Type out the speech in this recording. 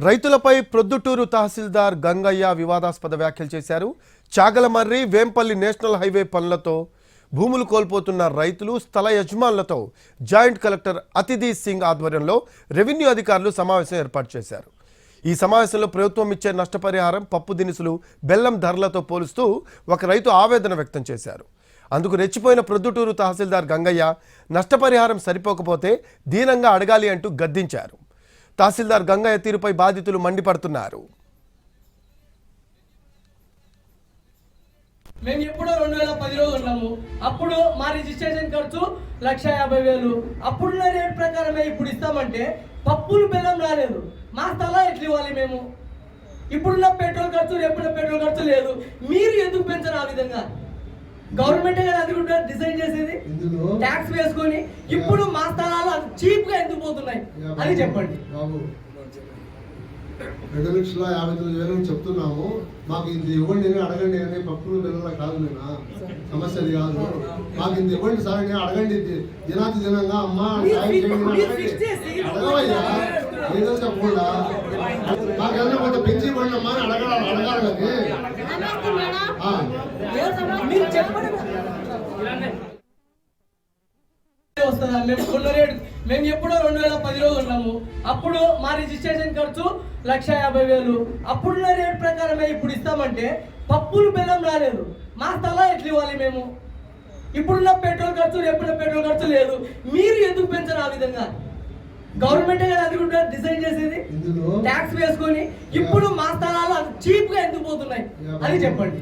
రైతులపై ప్రొద్దుటూరు తహసీల్దార్ గంగయ్య వివాదాస్పద వ్యాఖ్యలు చేశారు. చాగలమర్రి వేంపల్లి నేషనల్ హైవే పనులతో భూములు కోల్పోతున్న రైతులు స్థల యజమానులతో జాయింట్ కలెక్టర్ అతిథి సింగ్ ఆధ్వర్యంలో రెవెన్యూ అధికారులు సమావేశం ఏర్పాటు చేశారు. ఈ సమావేశంలో ప్రభుత్వం ఇచ్చే నష్టపరిహారం, పప్పు దినుసులు, బెల్లం ధరలతో పోలుస్తూ ఒక రైతు ఆవేదన వ్యక్తం చేశారు. అందుకు రెచ్చిపోయిన ప్రొద్దుటూరు తహసీల్దార్ గంగయ్య నష్టపరిహారం సరిపోకపోతే దీనంగా అడగాలి అంటూ గద్దించారు. తహసీల్దార్ గంగయ్య తీరుపై బాధితులు మండిపడుతున్నారు. మేము ఎప్పుడో 2010లో ఉన్నాము. అప్పుడు మా రిజిస్ట్రేషన్ ఖర్చు 1,50,000. అప్పుడున్న రేట్ ప్రకారమే ఇప్పుడు ఇస్తామంటే పప్పులు బెల్లం రాలేదు. మా స్థలం ఎట్లా ఇవ్వాలి మేము? ఇప్పుడున్న పెట్రోల్ ఖర్చు, రేపున్న పెట్రోల్ ఖర్చు లేదు. మీరు ఎందుకు పెంచరు? ఆ విధంగా గవర్నమెంట్ కదా అది కూడా డిజైన్ చేసేది, ట్యాక్స్ వేసుకొని. ఇప్పుడు మా స్థలాలు చీప్ గా ఎందుకు పోతున్నాయి అని చెప్పండి. 2,59,000 చెప్తున్నాము. మాకు ఇది ఇవ్వండి అని అడగండి అని పప్పులు పిల్లల కాదు. నేను సమస్యది కాదు. మాకు ఇది ఇవ్వండి సార్ అని అడగండి. దినాతి దినంగా అమ్మ అడగవయ్యా ఏదో చెప్పకుండా మాకు ఏదైనా కొంత పెంచి ఇవ్వండి అమ్మా అని అడగాలి. మేము ఎప్పుడో 2010లో ఉన్నాము. అప్పుడు మా రిజిస్ట్రేషన్ ఖర్చు 1,50,000. అప్పుడున్న రేట్ ప్రకారమే ఇప్పుడు ఇస్తామంటే పప్పులు బెల్లం రాలేదు. మా స్థలం ఎట్లా ఇవ్వాలి మేము? ఇప్పుడున్న పెట్రోల్ ఖర్చు, రేపున్న పెట్రోల్ ఖర్చు లేదు. మీరు ఎందుకు పెంచరు? ఆ విధంగా గవర్నమెంట్ కదా అది కూడా డిజైన్ చేసేది, ట్యాక్స్ వేసుకొని. ఇప్పుడు మా స్థలాలు చీప్ గా ఎందుకు పోతున్నాయి అని చెప్పండి.